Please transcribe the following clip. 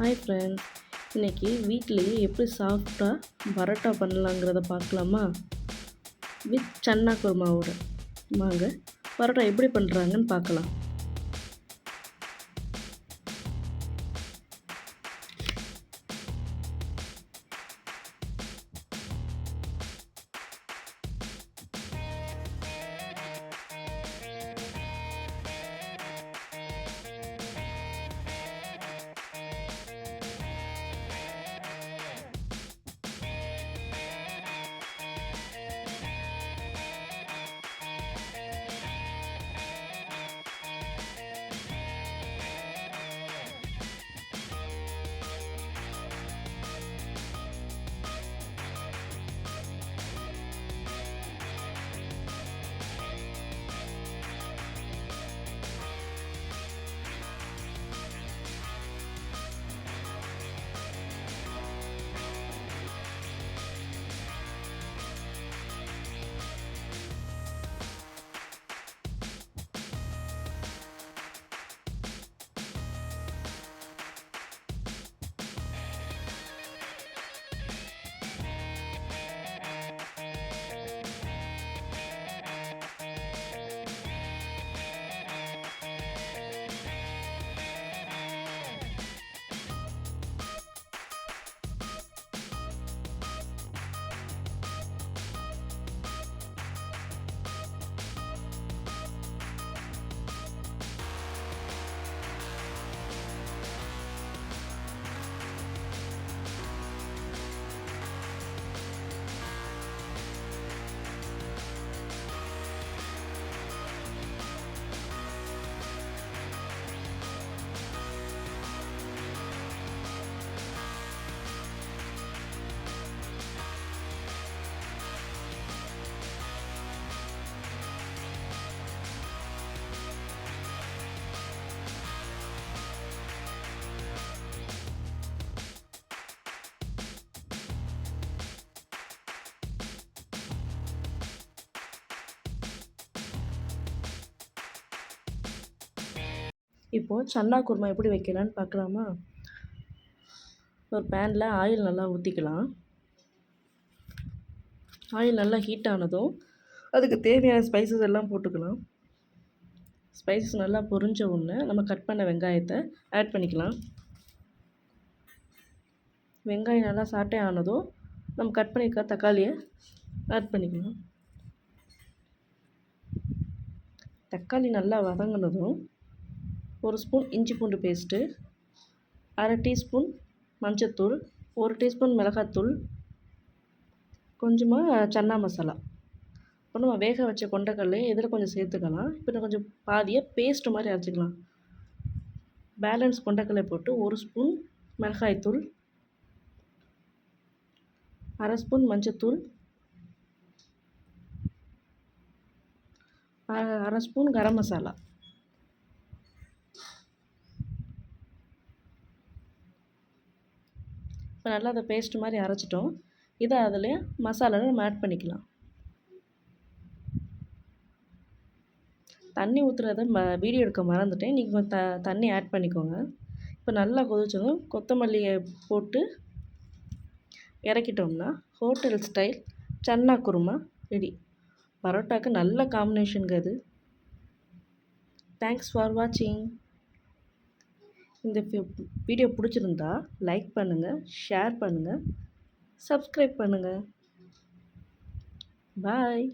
Hi friends, இன்றைக்கி வீட்டிலேயே எப்படி சாஃப்டாக பரோட்டா பண்ணலாங்கிறத பார்க்கலாமா? வித் சன்னா குருமாவோட. வாங்க பரோட்டா எப்படி பண்ணுறாங்கன்னு பார்க்கலாம். இப்போது சன்னா குருமா எப்படி வைக்கலான்னு பார்க்கலாமா? ஒரு பேனில் ஆயில் நல்லா ஊற்றிக்கலாம். ஆயில் நல்லா ஹீட் ஆனதும் அதுக்கு தேவையான ஸ்பைசஸ் எல்லாம் போட்டுக்கலாம். ஸ்பைசஸ் நல்லா பொரிஞ்ச உடனே நம்ம கட் பண்ண வெங்காயத்தை ஆட் பண்ணிக்கலாம். வெங்காயம் நல்லா சாட்டே ஆனதும் நம்ம கட் பண்ணியிருக்க தக்காளியை ஆட் பண்ணிக்கலாம். தக்காளி நல்லா வதங்கினதும் ஒரு ஸ்பூன் இஞ்சி பூண்டு பேஸ்ட்டு, அரை டீஸ்பூன் மஞ்சத்தூள், ஒரு டீஸ்பூன் மிளகாத்தூள், கொஞ்சமாக சன்னா மசாலா. இப்போ நம்ம வேக வச்ச கொண்டக்கடலை இதில் கொஞ்சம் சேர்த்துக்கலாம். இப்போ நான் கொஞ்சம் பாதியை பேஸ்ட்டு மாதிரி அரைச்சிக்கலாம். பேலன்ஸ் கொண்டக்கடலை போட்டு ஒரு ஸ்பூன் மிளகாய்த்தூள், அரை ஸ்பூன் மஞ்சத்தூள், அரை ஸ்பூன் கரம் மசாலா. இப்போ நல்லா அதை பேஸ்ட் மாதிரி அரைச்சிட்டோம். இதை அதில் மசாலாவில் நம்ம ஆட் பண்ணிக்கலாம். தண்ணி ஊற்றுறத வீடியோ எடுக்க மறந்துட்டேன். நீங்கள் கொஞ்சம் தண்ணி ஆட் பண்ணிக்கோங்க. இப்போ நல்லா கொதிச்சதும் கொத்தமல்லியை போட்டு இறக்கிட்டோம்னா hotel style chana kurma ready. பரோட்டாக்கு நல்ல காம்பினேஷனுங்க அது. தேங்க்ஸ் ஃபார் வாட்சிங். இந்த வீடியோ பிடிச்சிருந்தா லைக் பண்ணுங்கள், ஷேர் பண்ணுங்கள், சப்ஸ்கிரைப் பண்ணுங்கள். பாய்.